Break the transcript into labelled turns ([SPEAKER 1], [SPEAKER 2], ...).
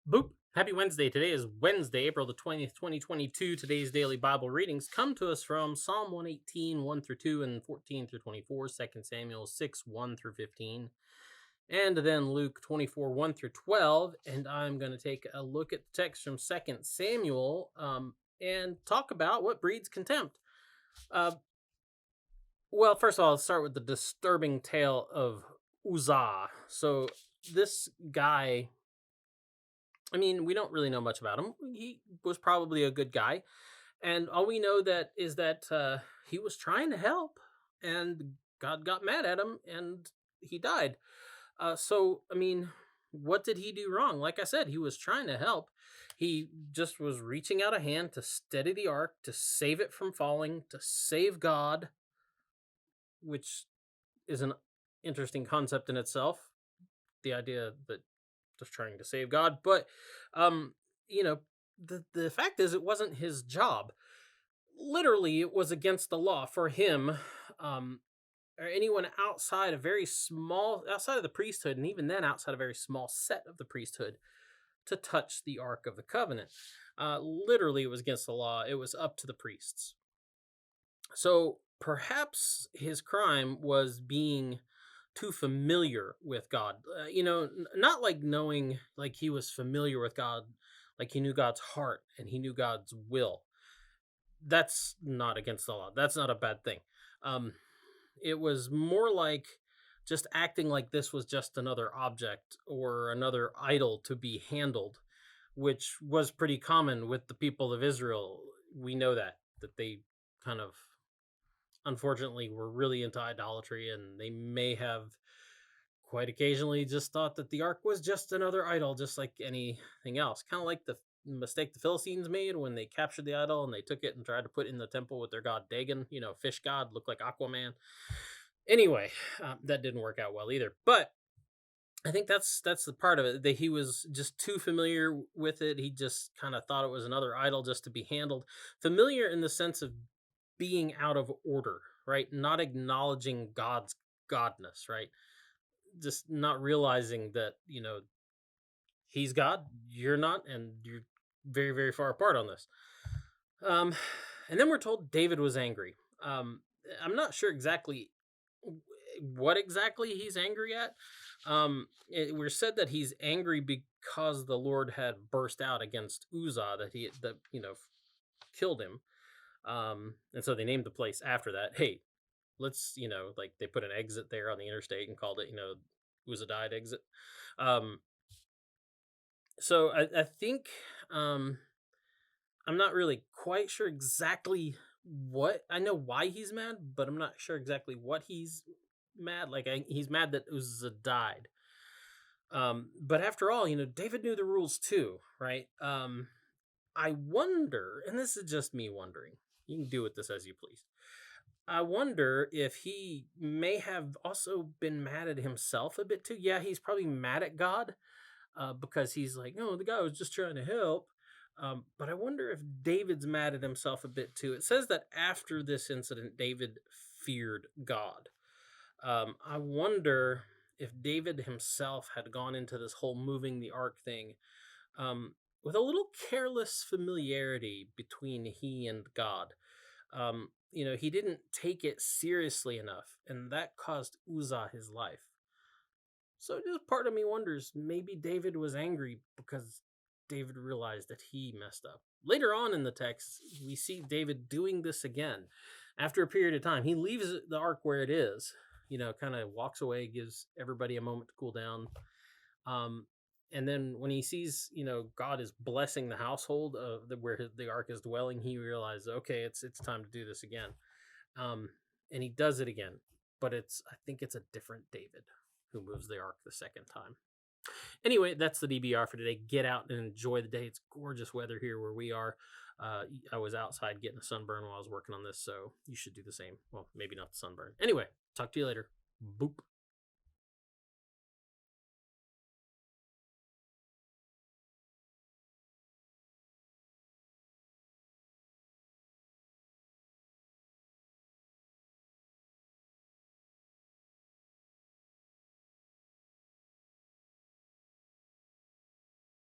[SPEAKER 1] Boop. Happy Wednesday. Today is Wednesday, April the 20th, 2022. Today's daily Bible readings come to us from Psalm 118, 1 through 2, and 14 through 24, 2 Samuel 6, 1 through 15, and then Luke 24, 1 through 12. And I'm going to take a look at the text from 2 Samuel and talk about what breeds contempt. Well, first of all, let's start with the disturbing tale of Uzzah. So this guy, I mean, we don't really know much about him. He was probably a good guy, and all we know that is that he was trying to help, and God got mad at him, and he died. So, I mean, what did he do wrong? Like I said, he was trying to help. He just was reaching out a hand to steady the ark, to save it from falling, to save God, which is an interesting concept in itself. The idea that just trying to save God, but you know, the fact is, it wasn't his job. Literally, it was against the law for him, or anyone outside outside of the priesthood, and even then outside a very small set of the priesthood, to touch the Ark of the Covenant. Literally, it was against the law. It was up to the priests. So perhaps his crime was being too familiar with God. Not like knowing, like he was familiar with God, like he knew God's heart and he knew God's will. That's not against the law. That's not a bad thing. It was more like just acting like this was just another object or another idol to be handled, which was pretty common with the people of Israel. We know that they kind of, unfortunately, were really into idolatry, and they may have quite occasionally just thought that the ark was just another idol, just like anything else. Kind of like the mistake the Philistines made when they captured the idol and they took it and tried to put it in the temple with their god Dagon, fish god, looked like Aquaman. Anyway, that didn't work out well either. But I think that's the part of it, that he was just too familiar with it. He just kind of thought it was another idol just to be handled. Familiar in the sense of being out of order, right? Not acknowledging God's godness, right? Just not realizing that, he's God, you're not, and you're very, very far apart on this. And then we're told David was angry. I'm not sure exactly what exactly he's angry at. We're said that he's angry because the Lord had burst out against Uzzah, that killed him. And so they named the place after that. Hey, let's, like they put an exit there on the interstate and called it, Uzzah died exit. So I think, I'm not really quite sure exactly what, I know why he's mad, but I'm not sure exactly what he's mad. Like he's mad that Uzzah died. But after all, David knew the rules too, right? I wonder, and this is just me wondering, you can do with this as you please. I wonder if he may have also been mad at himself a bit too. Yeah, he's probably mad at God because he's like, no, the guy was just trying to help. But I wonder if David's mad at himself a bit too. It says that after this incident, David feared God. I wonder if David himself had gone into this whole moving the ark thing with a little careless familiarity between he and God. He didn't take it seriously enough, and that caused Uzzah his life. So just part of me wonders, maybe David was angry because David realized that he messed up. Later on in the text, we see David doing this again. After a period of time, he leaves the ark where it is, kind of walks away, gives everybody a moment to cool down. And then when he sees, God is blessing the household of where the ark is dwelling, he realizes, okay, it's time to do this again. And he does it again, but I think it's a different David who moves the ark the second time. Anyway, that's the DBR for today. Get out and enjoy the day. It's gorgeous weather here where we are. I was outside getting a sunburn while I was working on this, so you should do the same. Well, maybe not the sunburn. Anyway, talk to you later. Boop.